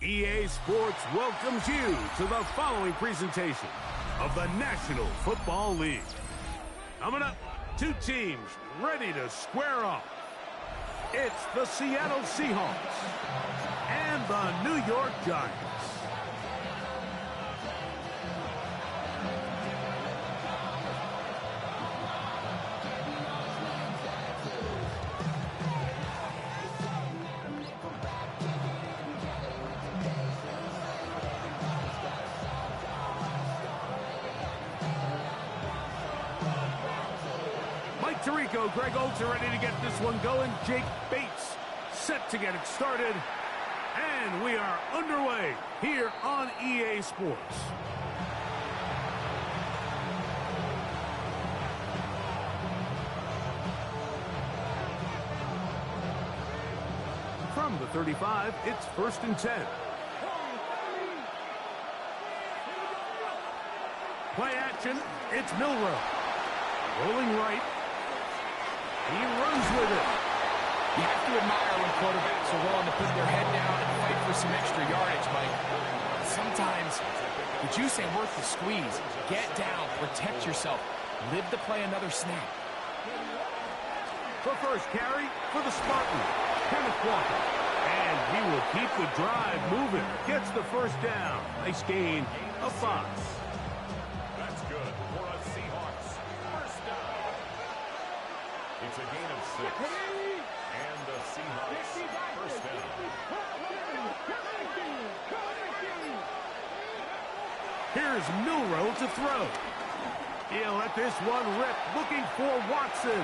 EA Sports welcomes you to the following presentation of the National Football League. Coming up, two teams ready to square off. It's the Seattle Seahawks and the New York Giants. Tirico, Greg Olsen ready to get this one going. Jake Bates set to get it started. And we are underway here on EA Sports. From the 35, it's 1st and 10. Play action, it's Milroe. Rolling right. He runs with it. You have to admire when quarterbacks are willing to put their head down and fight for some extra yardage, Mike. Sometimes the juice ain't worth the squeeze. Get down, protect yourself, live to play another snap. For first carry for the Spartan, Kenneth Walker. And he will keep the drive moving. Gets the first down. Nice gain of 5. That's good for a Seahawks first down. It's a gain of 6. And the Seahawks first down. Here's Milroe to throw. He'll let this one rip, looking for Watson.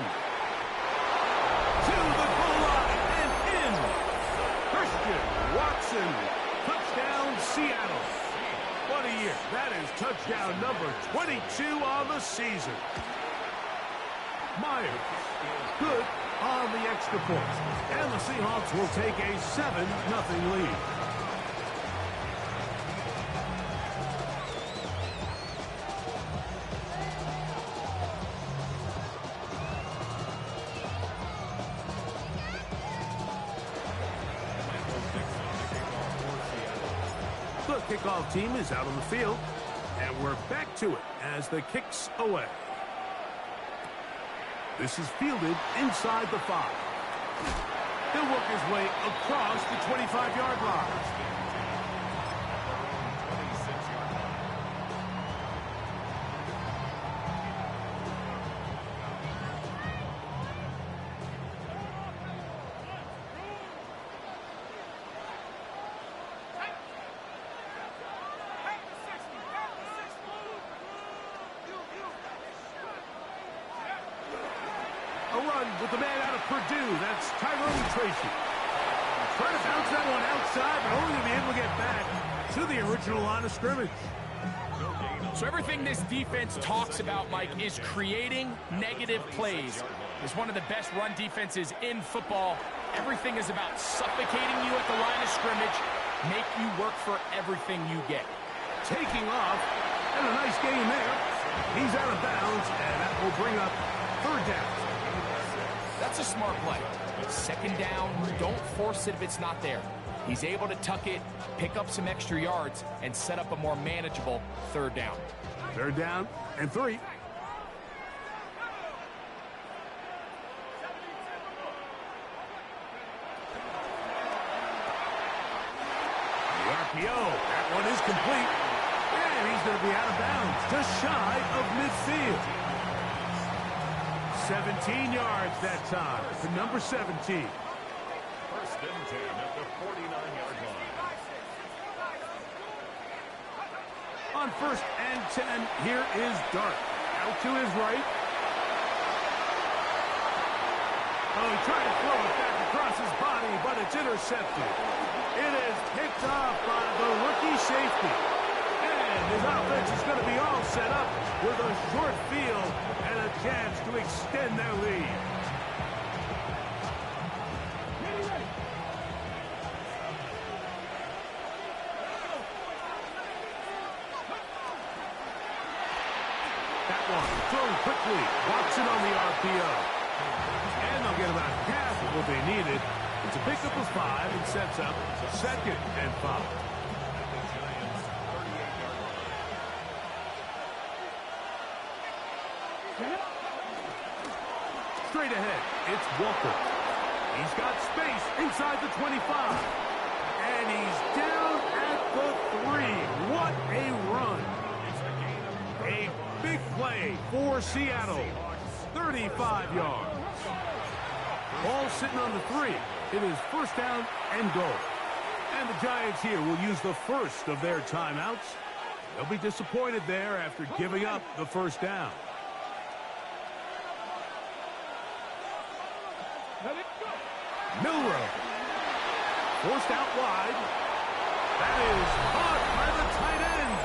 To the goal line and in. Christian Watson. Touchdown, Seattle. What a year. That is touchdown number 22 on the season. Myers, good on the extra point. And the Seahawks will take a 7-0 lead. The kickoff team is out on the field, and we're back to it as the kick's away. This is fielded inside the 5. He'll work his way across the 25-yard line. A run with the man out of Purdue. That's Tyrone Tracy. Trying to bounce that one outside, but only to be able to get back to the original line of scrimmage. So everything this defense talks about, Mike, is creating negative plays. It's one of the best run defenses in football. Everything is about suffocating you at the line of scrimmage, make you work for everything you get. Taking off, and a nice gain there. He's out of bounds, and that will bring up 3rd down. That's a smart play. 2nd down, don't force it if it's not there. He's able to tuck it, pick up some extra yards, and set up a more manageable 3rd down. 3rd down and 3. The RPO, that one is complete. And he's going to be out of bounds, just shy of midfield. 17 yards that time to number 17. 1st and 10 at the 49-yard line. On 1st and 10, here is Dart. Out to his right. Oh, he tried to throw it back across his body, but it's intercepted. It is picked off by the rookie safety. And his offense is going to be all set up with a short field and a chance to extend their lead. That one thrown quickly. Watson on the RPO. And they'll get about half of what they needed. It's a pickup of 5 and sets up 2nd and 5. Straight ahead, it's Walker. He's got space inside the 25. And he's down at the 3. What a run. A big play for Seattle. 35 yards. Ball sitting on the 3. It is first down and goal. And the Giants here will use the first of their timeouts. They'll be disappointed there after giving up the first down. Milrow. Forced out wide. That is caught by the tight end,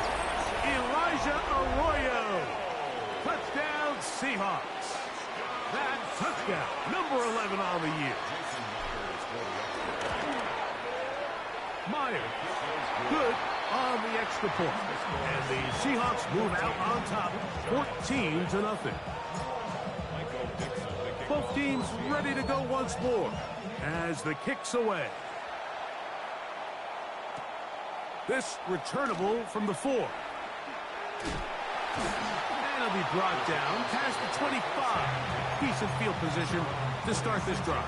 Elijah Arroyo. Touchdown, Seahawks. That touchdown, number 11 on the year. Meyer, good on the extra point. And the Seahawks move out on top, 14-0. Both teams ready to go once more as the kick's away. This returnable from the 4. And it'll be brought down past the 25. Decent field position to start this drive.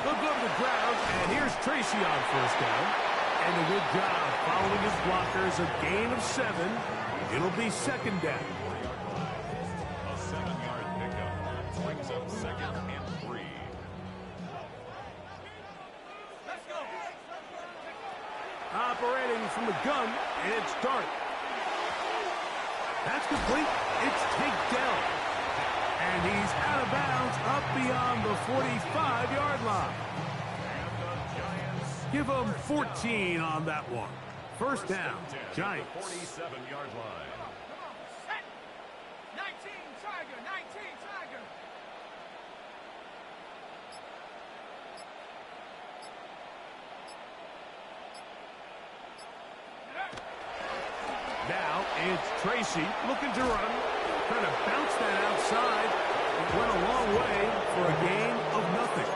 They'll go to the ground, and here's Tracy on first down. And a good job following his blockers, a gain of 7. It'll be 2nd down. A 7-yard pickup brings up 2nd and 3. Operating from the gun, it's Dart. That's complete. It's takedown. And he's out of bounds up beyond the 45-yard line. Give them 14 on that one. First down, Giants. 47-yard line. 19 Tiger, 19 Tiger. Now it's Tracy looking to run. Trying to bounce that outside. It went a long way for a gain of nothing.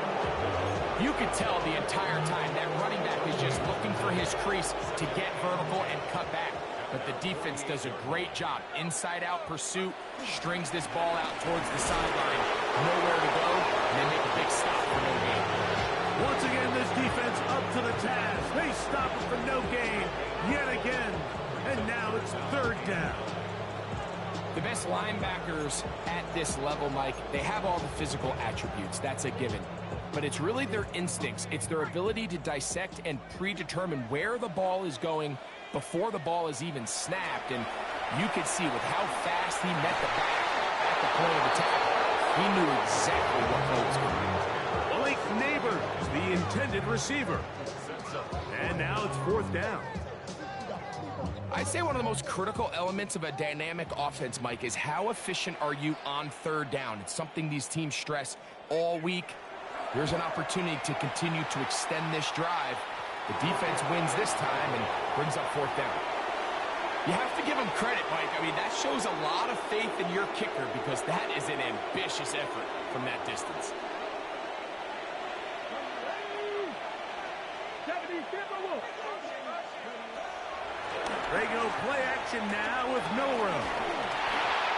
You could tell the entire time that running back is just looking for his crease to get vertical and cut back. But the defense does a great job. Inside-out pursuit, strings this ball out towards the sideline. Nowhere to go, and they make a big stop for no gain. Once again, this defense up to the task. They stop it for no gain yet again. And now it's 3rd down. The best linebackers at this level, Mike, they have all the physical attributes. That's a given. But it's really their instincts. It's their ability to dissect and predetermine where the ball is going before the ball is even snapped. And you could see with how fast he met the back at the point of attack, he knew exactly what play was going. Blake Neighbors, the intended receiver. And now it's 4th down. I'd say one of the most critical elements of a dynamic offense, Mike, is how efficient are you on 3rd down. It's something these teams stress all week. Here's an opportunity to continue to extend this drive. The defense wins this time and brings up 4th down. You have to give them credit, Mike. I mean, that shows a lot of faith in your kicker because that is an ambitious effort from that distance. Regular play action now with Milrow.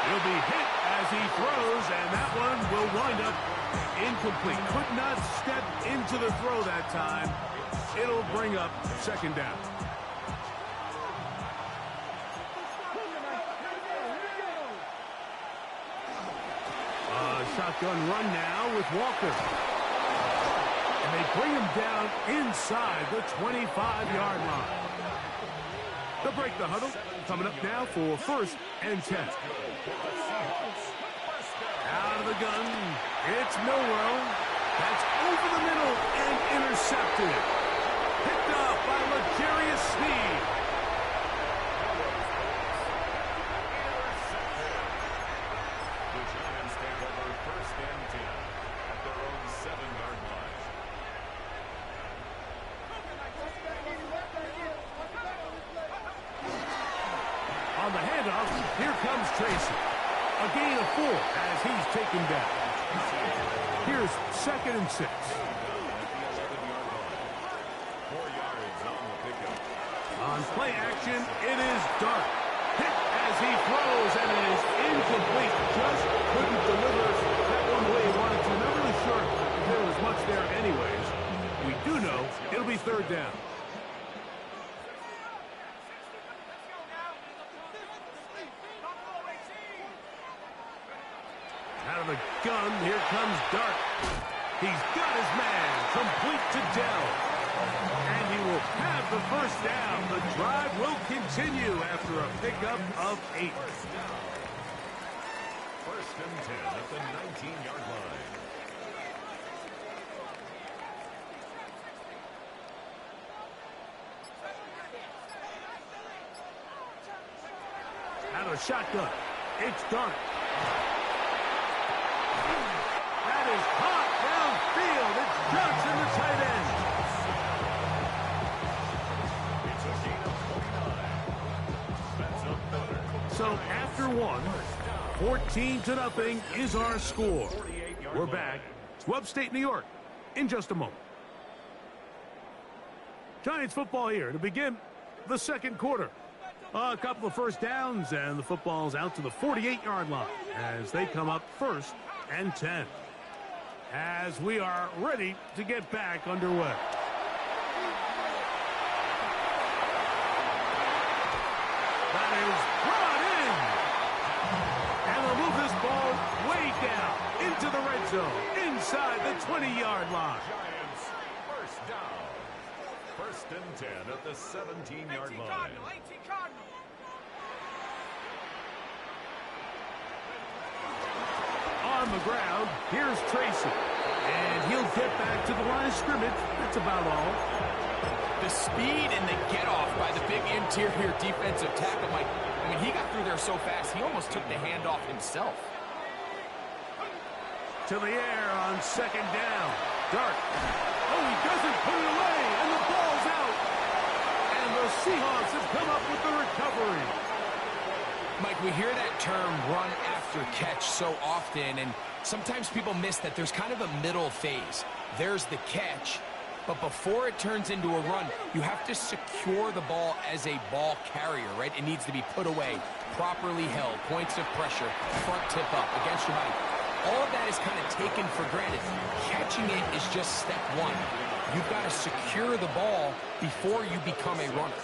He'll be hit as he throws, and that one will wind up incomplete. Could not step into the throw that time. It'll bring up 2nd down. Shotgun run now with Walker. And they bring him down inside the 25-yard line. They'll break the huddle. Coming up now for 1st and 10. Out of the gun, it's Milrow. That's over the middle and intercepted. Picked up by L'Jarius Sneed. The Giants take over 1st and 10 at their own 7-yard line. the handoff. Here comes Tracy. A gain of 4 as he's taken down. Here's 2nd and 6. On play action, it is Dart. Hit as he throws, and it is incomplete. Just couldn't deliver that one the way he wanted to. Not really sure if there was much there anyways. We do know it'll be 3rd down. Out of the gun, here comes Dart. He's got his man, complete to Dell. And he will have the 1st down. The drive will continue after a pickup of 8. 1st and 10 at the 19-yard line. Out of the shotgun, it's Dart. That is hot downfield. It's Johnson, the tight end. It's a gain of 49. That's a better. So after 1, 14-0 is our score. We're back to upstate New York in just a moment. Giants football here to begin the 2nd quarter. A couple of 1st downs, and the football's out to the 48-yard line as they come up 1st and 10. As we are ready to get back underway. That is brought in. And they'll move this ball way down into the red zone, inside the 20-yard line. Giants, 1st down. 1st and 10 at the 17-yard 18 line. Cardinal, 18 Cardinal. On the ground, here's Tracy. And he'll get back to the line of scrimmage. That's about all. The speed and the get-off by the big interior defensive tackle, Mike. I mean, he got through there so fast, he almost took the handoff himself. To the air on 2nd down. Dart. Oh, he doesn't put it away, and the ball's out. And the Seahawks have come up with the recovery. Mike, we hear that term run after catch so often, and sometimes people miss that there's kind of a middle phase. There's the catch, but before it turns into a run, you have to secure the ball as a ball carrier, right? It needs to be put away, properly held, points of pressure, front tip up against your body. All of that is kind of taken for granted. Catching it is just step 1. You've got to secure the ball before you become a runner.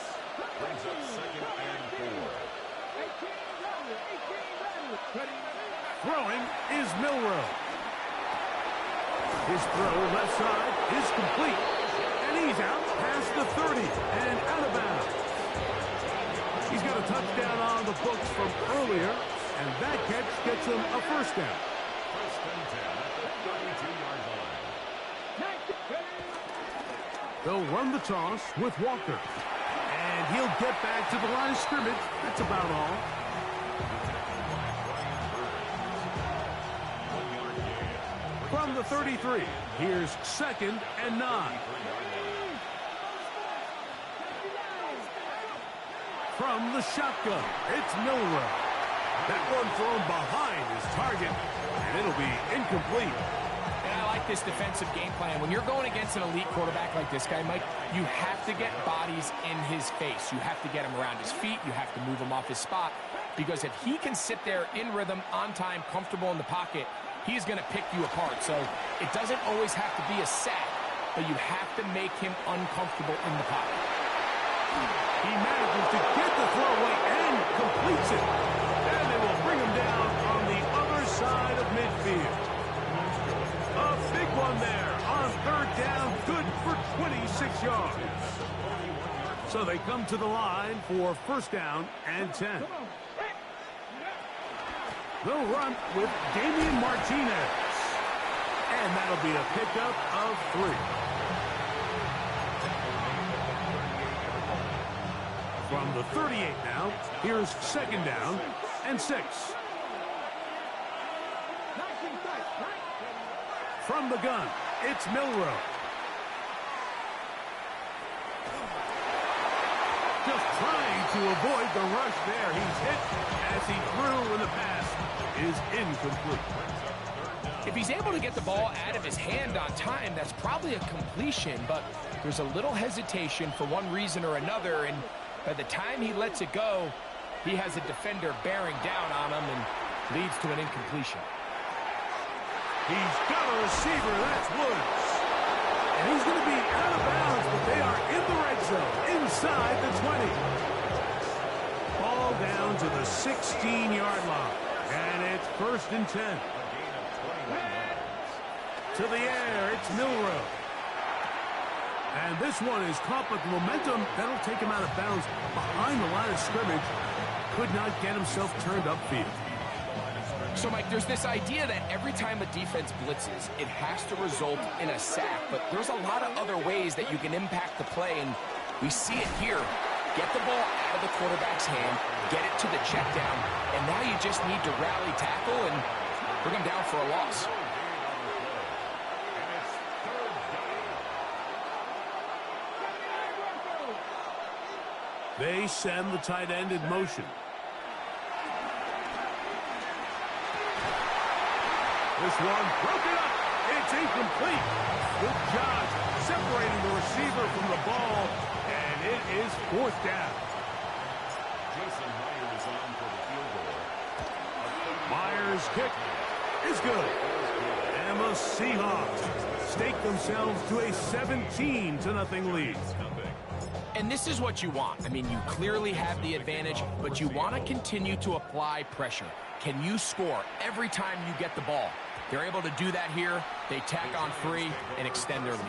Brings up 2nd and 4. Throwing is Milroe. His throw left side is complete. And he's out past the 30 and out of bounds. He's got a touchdown on the books from earlier, and that catch gets him a 1st down. 1st and 10 at the 32-yard line. They'll run the toss with Walker. And he'll get back to the line of scrimmage. That's about all. From the 33, here's 2nd and 9. From the shotgun, it's Milroe. That one thrown behind his target, and it'll be incomplete. And I like this defensive game plan. When you're going against an elite quarterback like this guy, Mike, you have to get bodies in his face. You have to get him around his feet. You have to move him off his spot. Because if he can sit there in rhythm, on time, comfortable in the pocket, he's going to pick you apart. So it doesn't always have to be a sack, but you have to make him uncomfortable in the pocket. He manages to get the throw away and completes it. And they will bring him down on the other side of midfield. A big one there on 3rd down, good for 26 yards. So they come to the line for 1st down and 10. They'll run with Damian Martinez. And that'll be a pickup of 3. From the 38 now, here's 2nd down and 6. From the gun, it's Milroe. Just trying to avoid the rush there. He's hit as he threw, and the pass is incomplete. If he's able to get the ball out of his hand on time, that's probably a completion, but there's a little hesitation for one reason or another, and by the time he lets it go, he has a defender bearing down on him and leads to an incompletion. He's got a receiver, that's Woods. And he's going to be out of bounds, but they are in the red zone, inside the 20. Ball down to the 16-yard line, and it's 1st and 10. To the air, it's Milroe. And this one is caught, but the momentum, that'll take him out of bounds behind the line of scrimmage. Could not get himself turned upfield. So, Mike, there's this idea that every time a defense blitzes, it has to result in a sack, but there's a lot of other ways that you can impact the play, and we see it here. Get the ball out of the quarterback's hand, get it to the check down, and now you just need to rally tackle and bring him down for a loss. They send the tight end in motion. This one broken up. It's incomplete. Good job separating the receiver from the ball, and it is 4th down. Jason Myers on for the field goal. Myers' kick is good. And the Seahawks stake themselves to a 17-0 lead. And this is what you want. I mean, you clearly have the advantage, but you want to continue to apply pressure. Can you score every time you get the ball? They're able to do that here. They tack on 3 and extend their lead.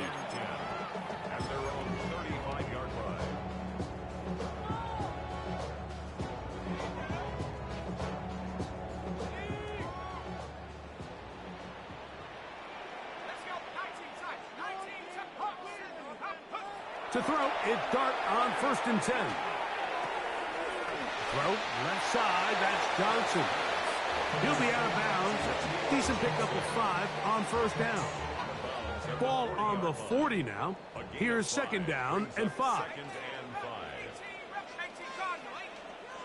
At their own 35-yard line. Let's go. 19 times. 19 times. To throw, it's Dart on 1st and 10. Throw, left side, that's Johnson. He'll be out of bounds. Decent pickup of 5 on 1st down. Ball on the 40 now. Here's 2nd down and 5.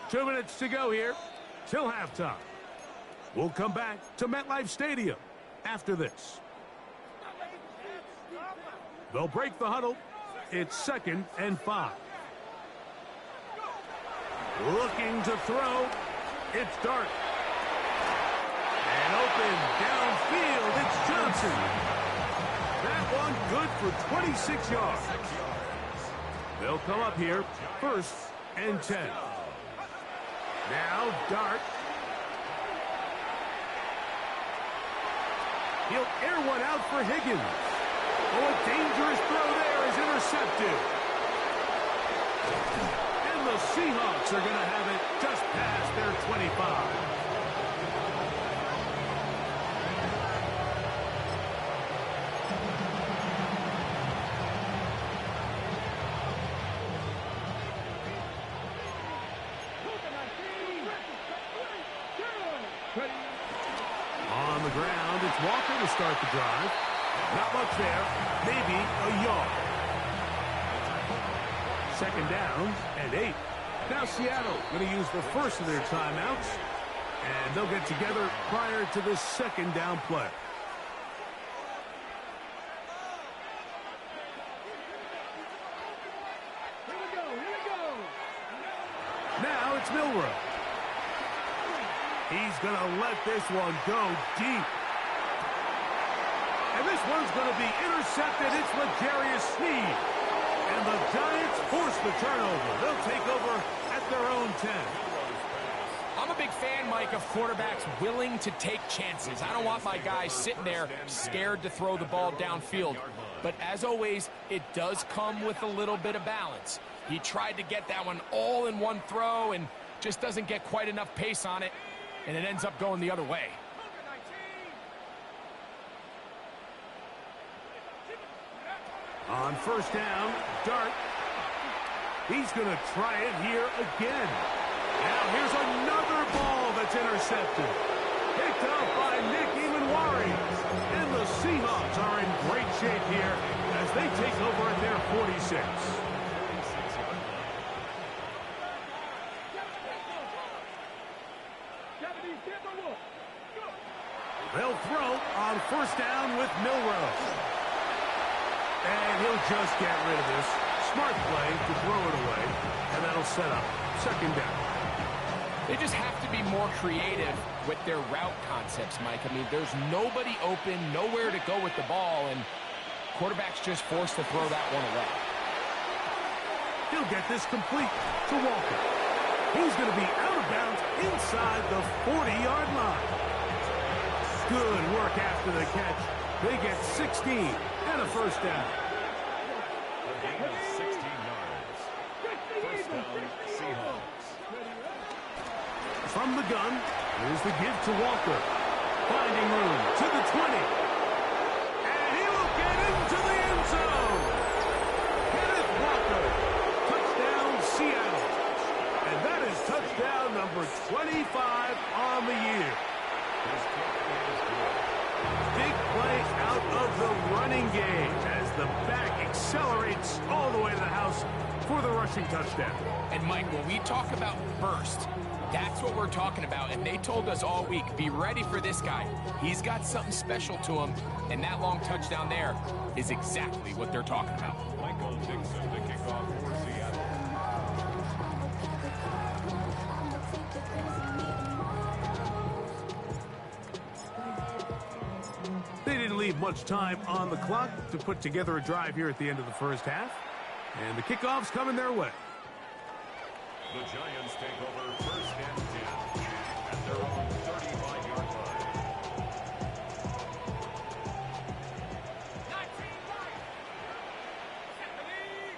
2 minutes to go here till halftime. We'll come back to MetLife Stadium after this. They'll break the huddle. It's 2nd and 5. Looking to throw. It's Dart. And open downfield. It's Johnson. That one good for 26 yards. They'll come up here 1st and 10. Now Dart. He'll air one out for Higgins. Oh, a dangerous throw there is intercepted. And the Seahawks are going to have it just past their 25. On the ground, it's Walker to start the drive. Not much there, maybe a yard. 2nd down and 8. Now Seattle going to use the first of their timeouts, and they'll get together prior to the 2nd down play. Here we go. Now it's Milroe. He's going to let this one go deep. And this one's going to be intercepted. It's L'Jarius Sneed. And the Giants force the turnover. They'll take over at their own 10. I'm a big fan, Mike, of quarterbacks willing to take chances. I don't want my guys sitting there scared to throw the ball downfield. But as always, it does come with a little bit of balance. He tried to get that one all in one throw and just doesn't get quite enough pace on it, and it ends up going the other way. On 1st down, Dart. He's going to try it here again. Now here's another ball that's intercepted. Picked up by Nick Emanwari. And the Seahawks are in great shape here as they take over at their 46. They'll throw on first down with Milrose. And he'll just get rid of this. Smart play to throw it away, and that'll set up second down. They just have to be more creative with their route concepts, Mike. I mean, there's nobody open, nowhere to go with the ball, and quarterback's just forced to throw that one away. He'll get this complete to Walker. He's going to be out of bounds inside the 40-yard line. Good work after the catch. They get 16 and a first down. The gain of 16 yards. First down, Seahawks. From the gun, here's the give to Walker. Finding room to the 20. And he will get into the end zone. Kenneth Walker. Touchdown, Seattle. And that is touchdown number 25 on the year. His kick is good. Big play out of the running game as the back accelerates all the way to the house for the rushing touchdown. And, Mike, when we talk about burst, that's what we're talking about. And they told us all week, be ready for this guy. He's got something special to him, and that long touchdown there is exactly what they're talking about. Michael Dixon to kick off for Seattle. They didn't leave much time on the clock to put together a drive here at the end of the first half. And the kickoff's coming their way. The Giants take over first and 10 at their own 35-yard line. 19 right. Set the lead.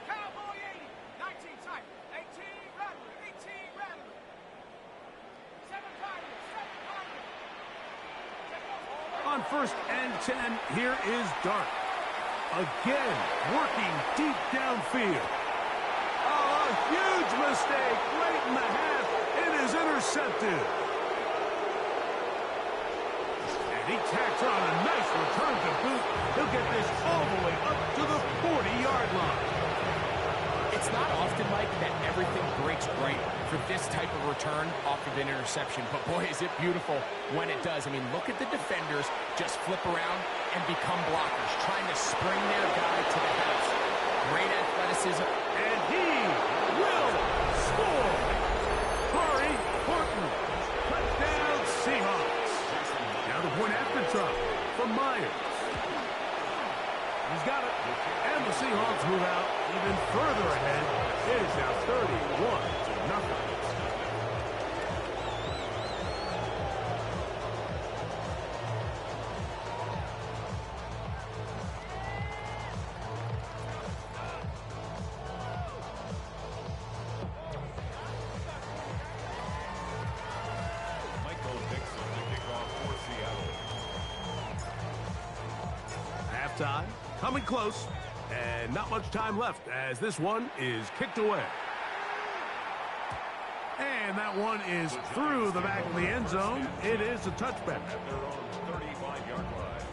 Cowboy 80. 19 tight. 18 Rattler. 18 Rattler. 7 Pioneer. 7 Pioneer. On first and 10, here is Dart. Again, working deep downfield. Oh, a huge mistake late in the half. It is intercepted. And he tacks on a nice return to boot. He'll get this all the way up to the 40-yard line. It's not often, Mike, that everything breaks right for this type of return off of an interception. But, boy, is it beautiful when it does. I mean, look at the defenders just flip around and become blockers, trying to spring their guy to the house. Great athleticism. And he will score. Corey Horton. Touchdown, Seahawks. Now the point after try from Myers. He's got it. And the Seahawks move out even further ahead. It is now 31-0. Michael Dixon to kick off for Seattle. Halftime coming close. And not much time left as this one is kicked away. And that one is through the back of the end zone. It is a touchback. At their own 35-yard line.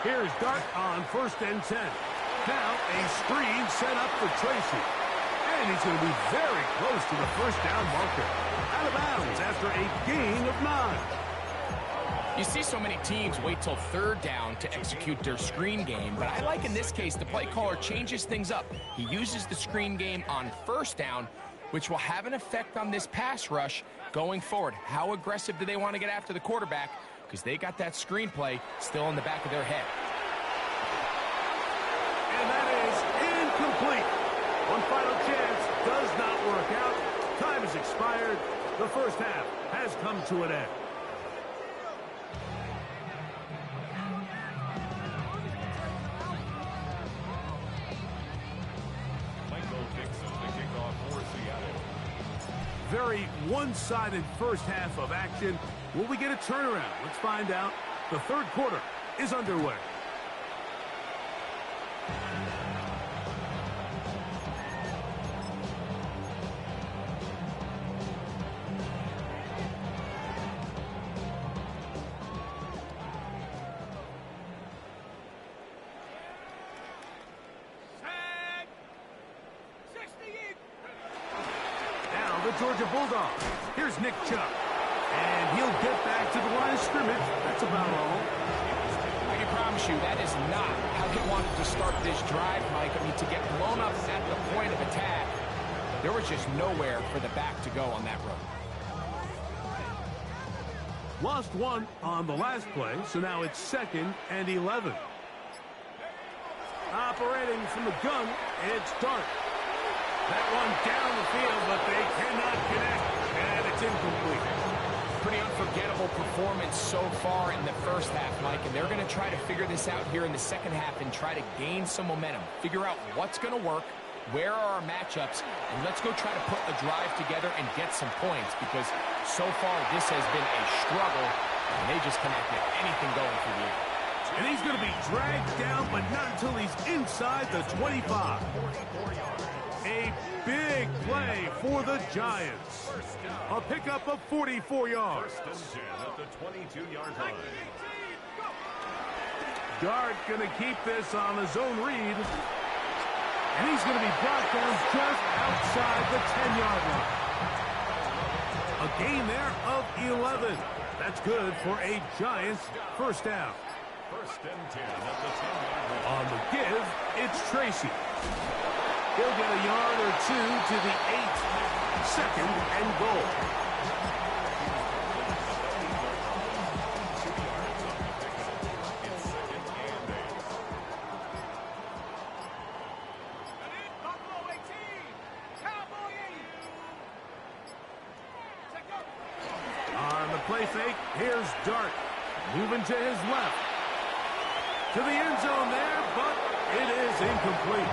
Here's Dart on first and 10. Now a screen set up for Tracy. And he's going to be very close to the first down marker. Out of bounds after a gain of 9. You see so many teams wait till third down to execute their screen game, but I like in this case the play caller changes things up. He uses the screen game on first down, which will have an effect on this pass rush going forward. How aggressive do they want to get after the quarterback? Because they got that screenplay still in the back of their head. And that is incomplete. One final chance does not work out. Time has expired. The first half has come to an end. Michael Dixon to kick off for Seattle. Very one-sided first half of action. Will we get a turnaround? Let's find out. The third quarter is underway. Georgia Bulldogs. Here's Nick Chubb. And he'll get back to the line of scrimmage. That's about all. I can promise you that is not how they wanted to start this drive, Mike. I mean, to get blown up at the point of attack, there was just nowhere for the back to go on that road. Lost one on the last play, so now it's 2nd and 11. Operating from the gun, it's Dart. That one down the field, but they cannot connect, and it's incomplete. Pretty unforgettable performance so far in the first half, Mike, and they're going to try to figure this out here in the second half and try to gain some momentum, figure out what's going to work, where are our matchups, and let's go try to put a drive together and get some points, because so far this has been a struggle, and they just cannot get anything going through the air. And he's going to be dragged down, but not until he's inside the 25. A big play for the Giants. A pickup of 44 yards. First and 10 at the 22-yard line. Dart going to keep this on his own read. And he's going to be brought down just outside the 10-yard line. A gain there of 11. That's good for a Giants first down. First and 10 at the 10-yard line. On the give, it's Tracy. He'll get a yard or two to the 8. 2nd and goal. Buffalo 18, Cowboy 80. On the play fake, here's Dart. Moving to his left. To the end zone there, but it is incomplete.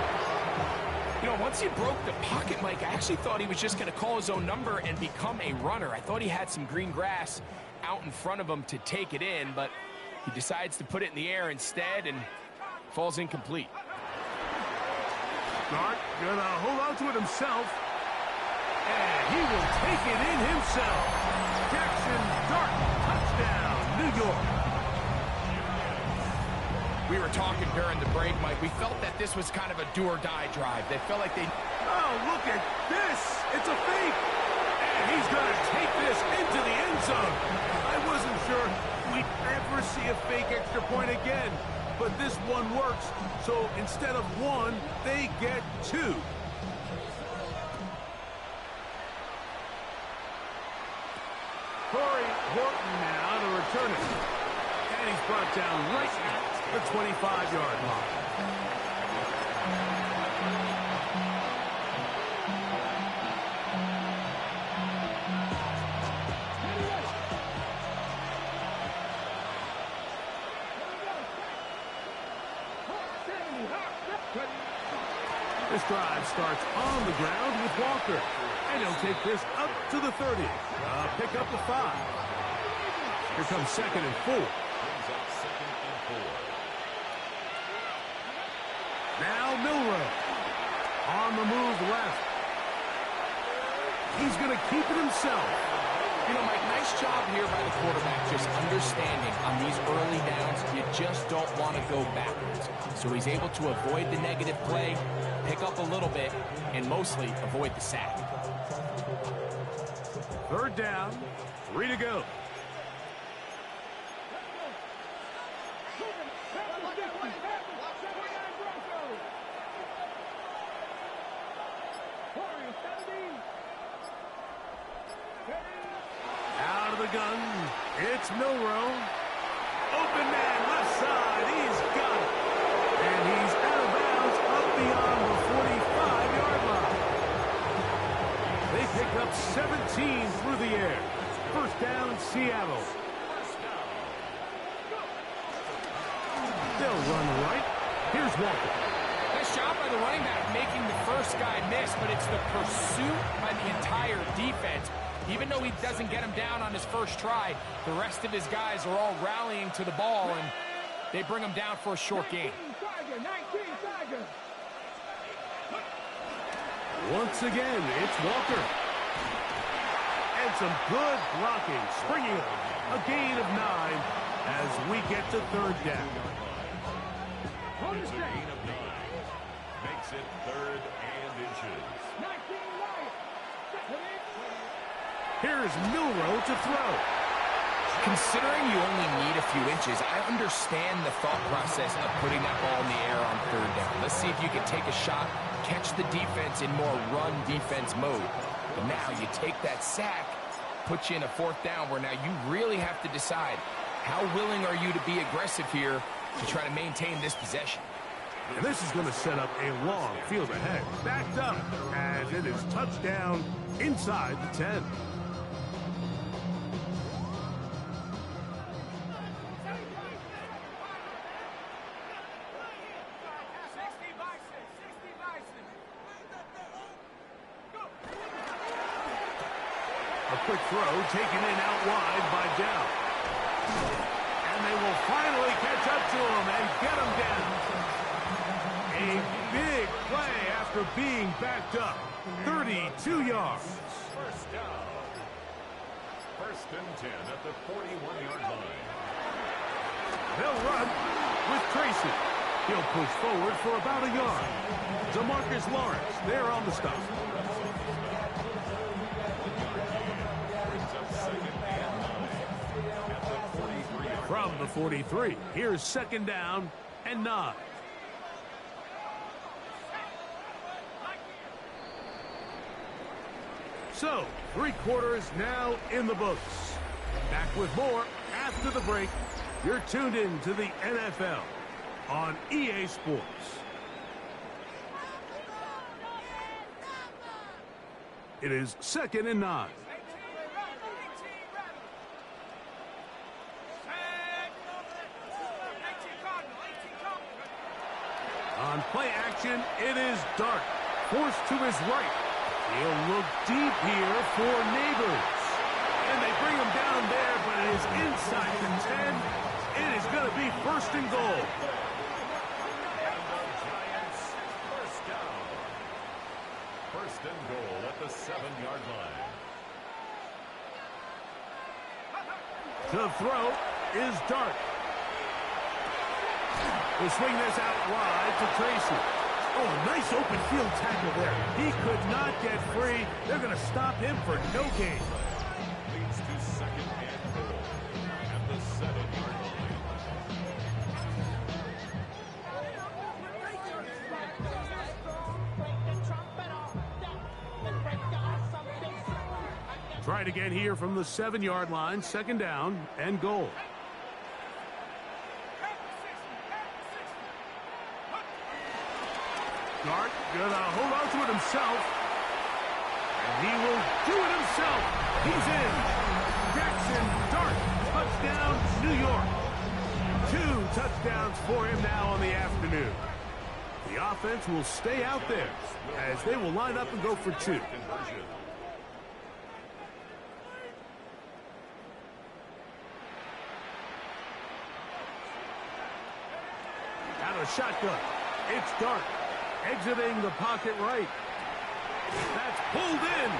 You know, once he broke the pocket, Mike, I actually thought he was just going to call his own number and become a runner. I thought he had some green grass out in front of him to take it in, but he decides to put it in the air instead and falls incomplete. Dart gonna hold on to it himself, and he will take it in himself. Jackson Dart, touchdown, New York. We were talking during the break, Mike. We felt that this was kind of a do-or-die drive. They felt like they... Oh, look at this. It's a fake. And he's going to take this into the end zone. I wasn't sure we'd ever see a fake extra point again. But this one works. So instead of 1, they get 2. Corey Horton now to return it. And he's brought down right at the 25-yard line. This drive starts on the ground with Walker. And he'll take this up to the 30. Pick up the 5. Here comes 2nd and 4. Now Milrow on the move left. He's going to keep it himself. You know, Mike, nice job here by the quarterback, just understanding on these early downs, you just don't want to go backwards. So he's able to avoid the negative play, pick up a little bit, and mostly avoid the sack. 3rd down, 3 to go. Out of the gun, it's Milrow. Open man, left side, he's got it. And he's out of bounds up beyond the 45-yard line. They pick up 17 through the air. First down, Seattle. They'll run right. Here's Walker. Nice job by the running back making the first guy miss, but it's the pursuit by the entire defense. Even though he doesn't get him down on his first try, the rest of his guys are all rallying to the ball, and they bring him down for a short gain. Once again, it's Walker. And some good blocking. Springing up. A gain of 9 as we get to 3rd down. It's a gain of 9. Makes it 3rd and inches. Here's Milroe to throw. Considering you only need a few inches, I understand the thought process of putting that ball in the air on 3rd down. Let's see if you can take a shot, catch the defense in more run defense mode. But now you take that sack, put you in a 4th down where now you really have to decide how willing are you to be aggressive here to try to maintain this possession. And this is going to set up a long field ahead. Backed up as it is touchdown inside the 10. A quick throw taken in out wide by Dow. And they will finally catch up to him and get him down. A big play after being backed up. 32 yards. First down. 1st and 10 at the 41-yard line. They'll run with Tracy. He'll push forward for about a yard. DeMarcus Lawrence there on the stop. From the 43, here's 2nd down and 9. So, 3 quarters now in the books. Back with more after the break. You're tuned in to the NFL on EA Sports. It is 2nd and 9. On play action, it is Dart. Forced to his right. He'll look deep here for Neighbors. And they bring him down there, but it is inside the 10. It is going to be 1st and goal. Giants, 1st down. 1st and goal at the 7-yard line. To throw is Dart. We'll swing this out wide to Tracy. Oh, nice open field tackle there. He could not get free. They're going to stop him for no gain. Leads to 2nd and goal at the 7-yard line. Try it again here from the 7-yard line. 2nd down and goal. Dart gonna hold on to it himself. And he will do it himself. He's in. Jackson Dart, touchdown, New York. 2 touchdowns for him now on the afternoon. The offense will stay out there as they will line up and go for 2. Out of shotgun. It's Dart. Exiting the pocket right. That's pulled in.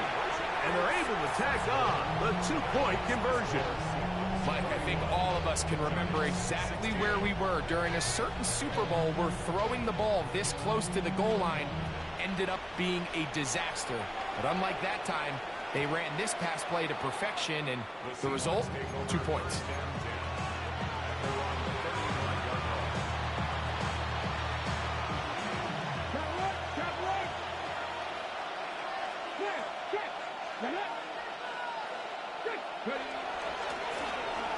And they're able to tack on the 2-point conversion. Mike, I think all of us can remember exactly where we were during a certain Super Bowl where throwing the ball this close to the goal line ended up being a disaster. But unlike that time, they ran this pass play to perfection, and the result, 2 points.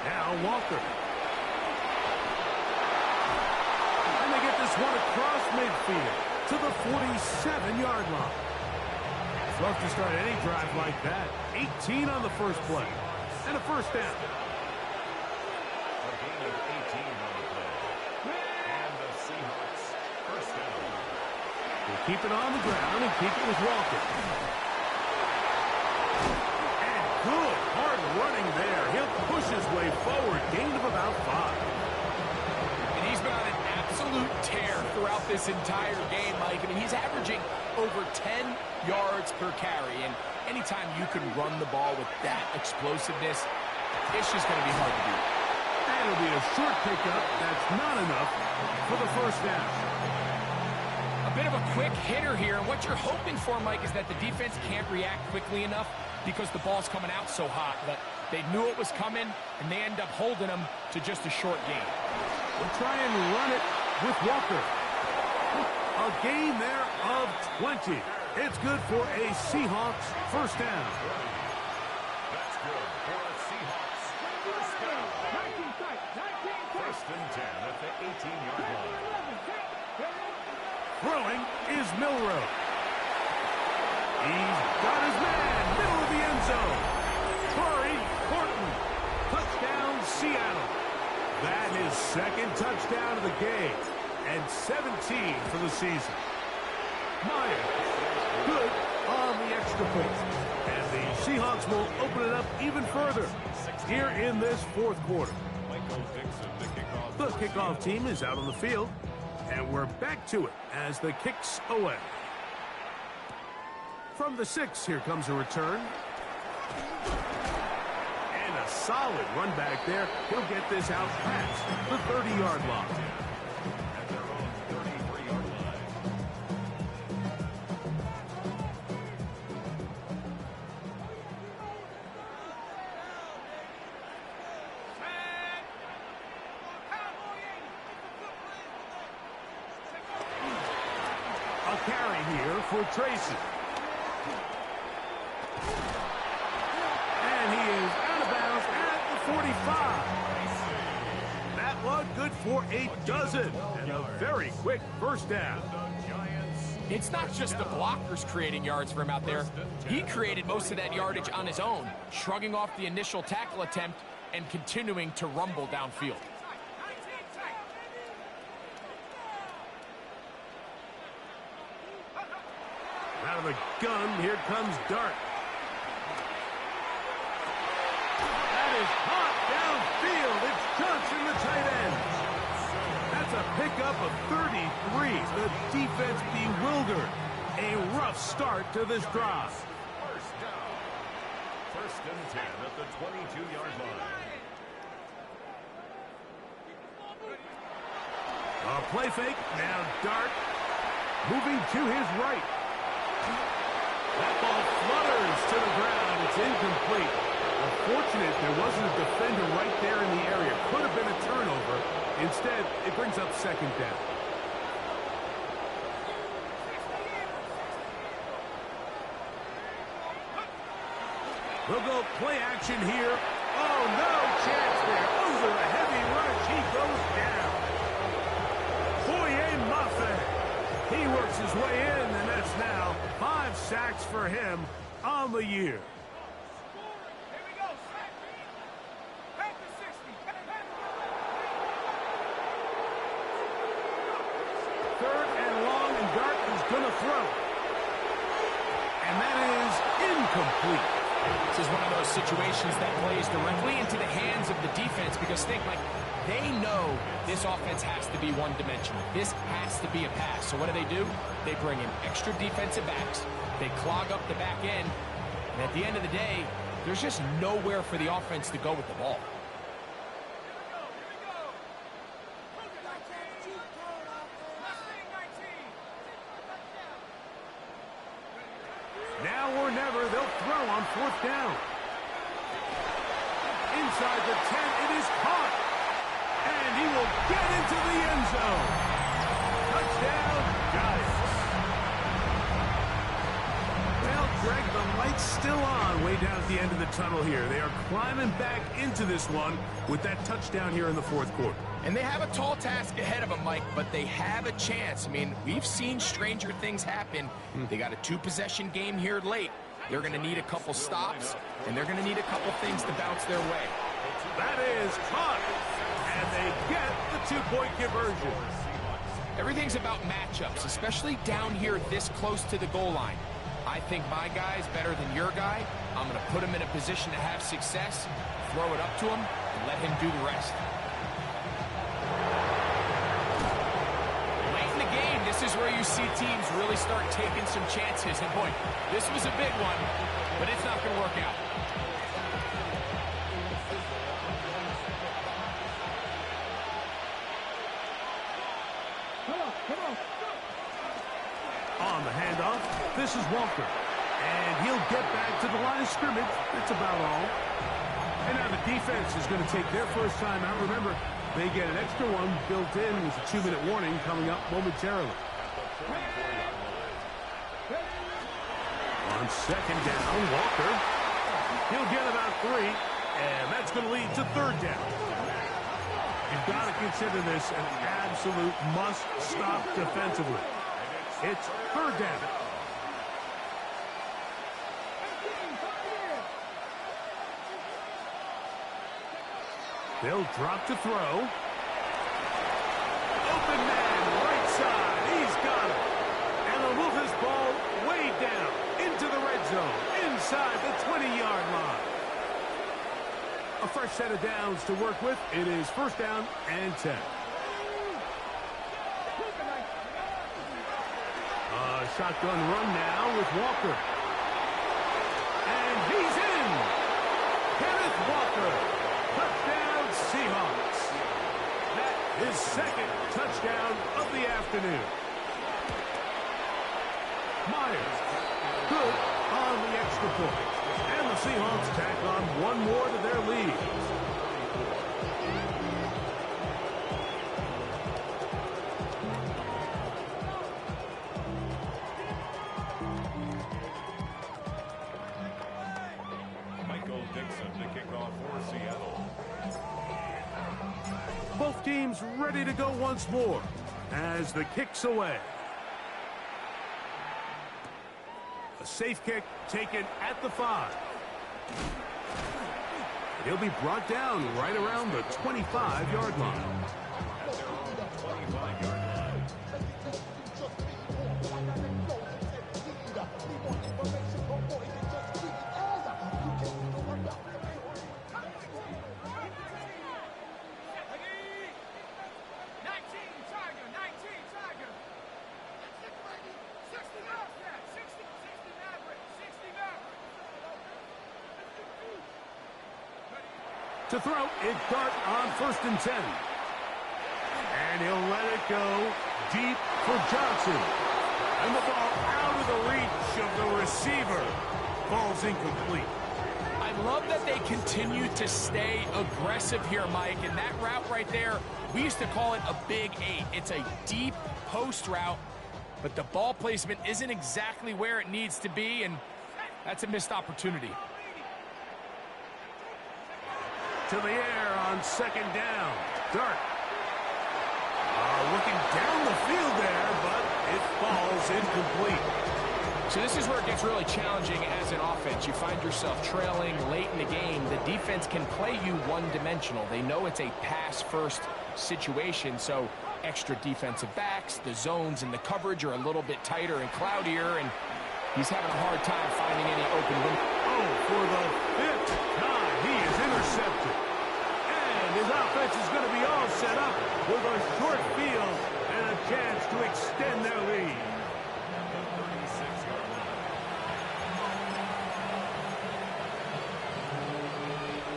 Now Walker. And they get this one across midfield to the 47-yard line. It's rough to start any drive like that. 18 on the first play. And a 1st down. A gain of 18 on the play. And the Seahawks, 1st down. They keep it on the ground and keep it with Walker. And good hard running there. He'll push his way forward. Gain of about 5. And he's been on an absolute tear throughout this entire game, Mike. I mean, he's averaging over 10 yards per carry. And anytime you can run the ball with that explosiveness, it's just going to be hard to beat. And it'll be a short pickup. That's not enough for the 1st down. A bit of a quick hitter here, and what you're hoping for, Mike, is that the defense can't react quickly enough because the ball's coming out so hot, but they knew it was coming, and they end up holding them to just a short gain. We'll try and run it with Walker. A gain there of 20. It's good for a Seahawks first down. That's good for a Seahawks first down. 1st and 10 at the 18-yard line. Throwing is Milroe. He's got his man, middle of the end zone. Torrey Horton, touchdown Seattle. That is second touchdown of the game, and 17 for the season. Meyer, good on the extra point. And the Seahawks will open it up even further here in this fourth quarter. The kickoff team is out on the field, and we're back to it as the kicks away. From the 6, here comes a return. And a solid run back there. He'll get this out past the 30-yard line. At their own 33-yard line. A carry here for Tracy. And he is out of bounds at the 45. That one good for a dozen. And a very quick first down. It's not just the blockers creating yards for him out there. He created most of that yardage on his own, shrugging off the initial tackle attempt and continuing to rumble downfield. Out of the gun, here comes Dart. That is hot downfield. It's Johnson, the tight end. That's a pickup of 33. The defense bewildered. A rough start to this drive. First down. 1st and 10 at the 22-yard line. A play fake. Now Dart moving to his right. That ball flutters to the ground. It's incomplete. Unfortunate there wasn't a defender right there in the area. Could have been a turnover. Instead, it brings up second down. We'll go play action here. Oh, no chance there. Over a heavy rush. He goes down. Boye Mafe. He works his way in, and that's now 5 sacks for him on the year. Here we go, sack. Back to 60. Third and long, and Dart is going to throw. And that is incomplete. This is one of those situations that plays directly into the hands of the defense because think, like, they know this offense has to be one-dimensional. This has to be a pass. So what do? They bring in extra defensive backs. They clog up the back end. And at the end of the day, there's just nowhere for the offense to go with the ball. Now or never, they'll throw on 4th down. Inside the 10, it is caught. And he will get into the end zone. Touchdown, Giants. Well, Greg, the light's still on way down at the end of the tunnel here. They are climbing back into this one with that touchdown here in the 4th quarter. And they have a tall task ahead of them, Mike, but they have a chance. I mean, we've seen stranger things happen. They got a 2-possession game here late. They're going to need a couple stops, and they're going to need a couple things to bounce their way. That is caught, and they get the 2-point conversion. Everything's about matchups, especially down here this close to the goal line. I think my guy's better than your guy. I'm going to put him in a position to have success, throw it up to him, and let him do the rest. Late in the game, this is where you see teams really start taking some chances. And boy, this was a big one, but it's not going to work out. On the handoff, this is Walker. And he'll get back to the line of scrimmage. That's about all. And now the defense is going to take their first time out. Remember, they get an extra one built in with a 2-minute warning coming up momentarily. On second down, Walker. He'll get about 3, and that's going to lead to third down. You've got to consider this an absolute must-stop defensively. It's third down. They'll drop to throw. Open man, right side. He's got it. And they'll move this ball way down into the red zone, inside the 20-yard line. A fresh set of downs to work with. It is first down and 10. A shotgun run now with Walker. And he's in. Kenneth Walker. Touchdown, Seahawks. That is second touchdown of the afternoon. Myers, good on the extra point. And the Seahawks tack on one more to their lead. Both teams ready to go once more as the kick's away. A safe kick taken at the 5. He'll be brought down right around the 25-yard line. To throw, it's Dart on first and 10. And he'll let it go deep for Johnson. And the ball out of the reach of the receiver. Ball's incomplete. I love that they continue to stay aggressive here, Mike. And that route right there, we used to call it a big 8. It's a deep post route, but the ball placement isn't exactly where it needs to be, and that's a missed opportunity. To the air on second down. Dart. Looking down the field there, but it falls incomplete. So this is where it gets really challenging as an offense. You find yourself trailing late in the game. The defense can play you one-dimensional. They know it's a pass-first situation, so extra defensive backs, the zones and the coverage are a little bit tighter and cloudier, and he's having a hard time finding any open window. Oh, for the 5th time, he is intercepted. And his offense is going to be all set up with a short field and a chance to extend their lead.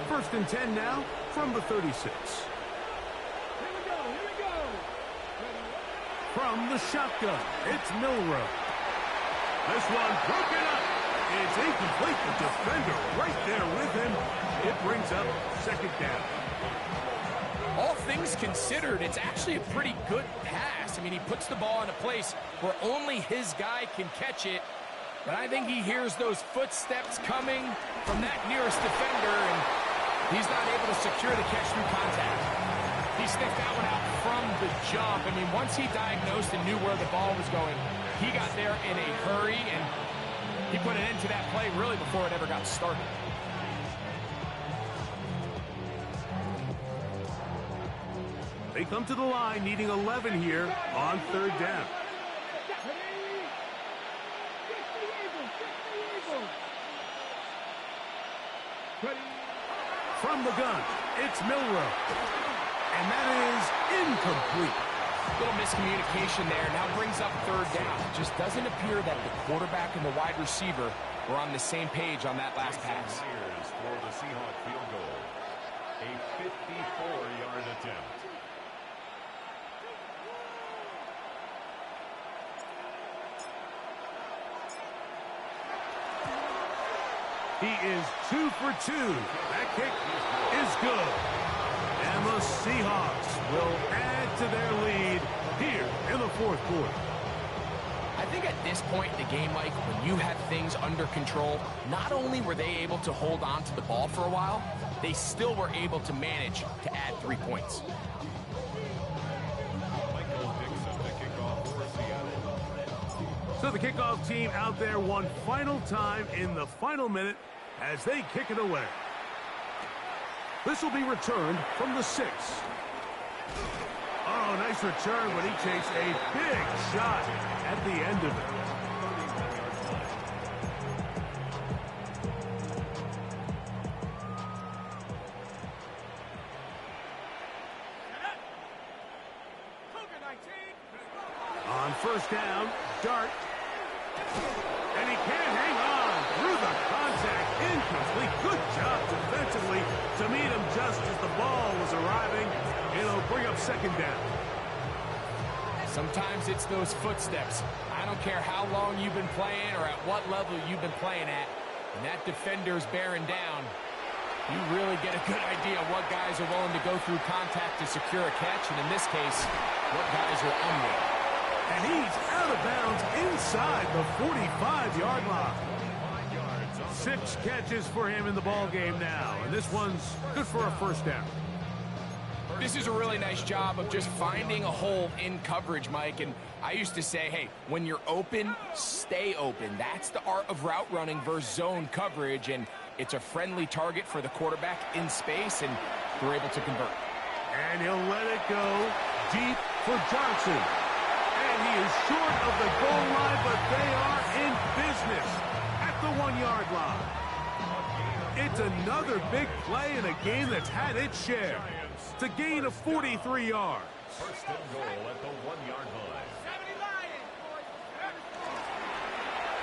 First and 10 now from the 36. Here we go. From the shotgun, it's Milrow. This one broken up. It's incomplete. The defender right there with him. It brings up second down. All things considered, it's actually a pretty good pass. I mean, he puts the ball in a place where only his guy can catch it. But I think he hears those footsteps coming from that nearest defender, and he's not able to secure the catch through contact. He sniffed that one out from the jump. I mean, once he diagnosed and knew where the ball was going, he got there in a hurry, and he put an end to that play really before it ever got started. They come to the line needing 11 here on third down. From the gun, it's Milrow. And that is incomplete. Little miscommunication there. Now brings up third down. It just doesn't appear that the quarterback and the wide receiver were on the same page on that last pass. For the Seahawk field goal. A 54-yard attempt. He is 2 for 2. That kick is good. And the Seahawks will add to their lead here in the fourth quarter. I think at this point in the game, Mike, when you have things under control, not only were they able to hold on to the ball for a while, they still were able to manage to add 3 points. So the kickoff team out there one final time in the final minute as they kick it away. This will be returned from the 6. Oh, nice return when he takes a big shot at the end of it. On first down, Dart. And he can't hang on through the contact. Incomplete. Good job defensively to meet him just as the ball was arriving. It'll bring up second down. Sometimes it's those footsteps. I don't care how long you've been playing or at what level you've been playing at. When that defender's bearing down, you really get a good idea of what guys are willing to go through contact to secure a catch, and in this case, what guys are unwilling. And he's out of bounds inside the 45-yard line. 6 catches for him in the ball game now, and this one's good for a first down. This is a really nice job of just finding a hole in coverage, Mike. And I used to say, hey, when you're open, stay open. That's the art of route running versus zone coverage, and it's a friendly target for the quarterback in space, and they're able to convert. And he'll let it go deep for Johnson. And he is short of the goal line, but they are in business at the 1-yard line. It's another big play in a game that's had its share. It's a gain of 43 yards. First and goal at the 1-yard line.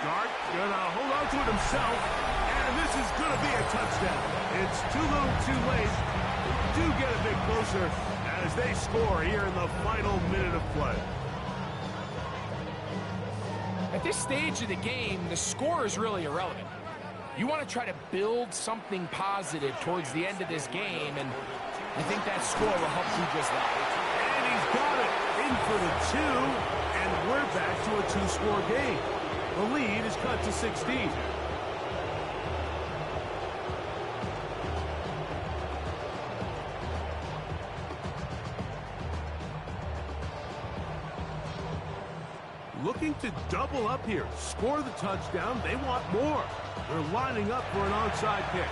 Dart gonna hold on to it himself, and this is gonna be a touchdown. It's too little too late. They do get a bit closer as they score here in the final minute of play. At this stage of the game, the score is really irrelevant. You want to try to build something positive towards the end of this game, and I think that score will help you just that. And he's got it in for the 2, and we're back to a 2-score game. The lead is cut to 16. Looking to double up here, score the touchdown. They want more. They're lining up for an onside kick.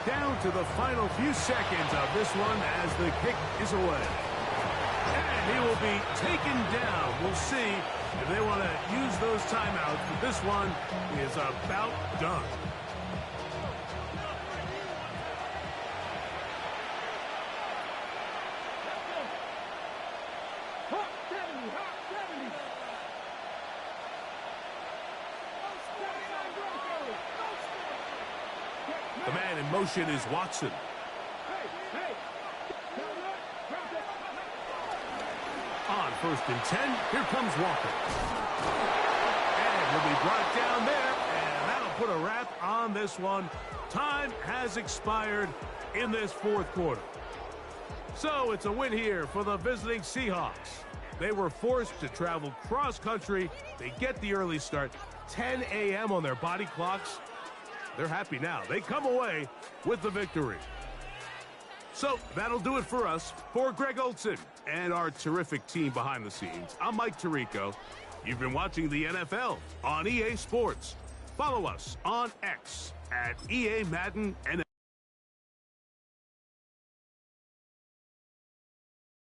Down to the final few seconds of this one as the kick is away. And he will be taken down. We'll see if they want to use those timeouts, but this one is about done. The man in motion is Watson. On first and 10, here comes Walker. And he'll be brought down there, and that'll put a wrap on this one. Time has expired in this fourth quarter. So it's a win here for the visiting Seahawks. They were forced to travel cross-country. They get the early start, 10 a.m. on their body clocks. They're happy now. They come away with the victory. So that'll do it for us. For Greg Olson and our terrific team behind the scenes, I'm Mike Tirico. You've been watching the NFL on EA Sports. Follow us on X at EA Madden NFL.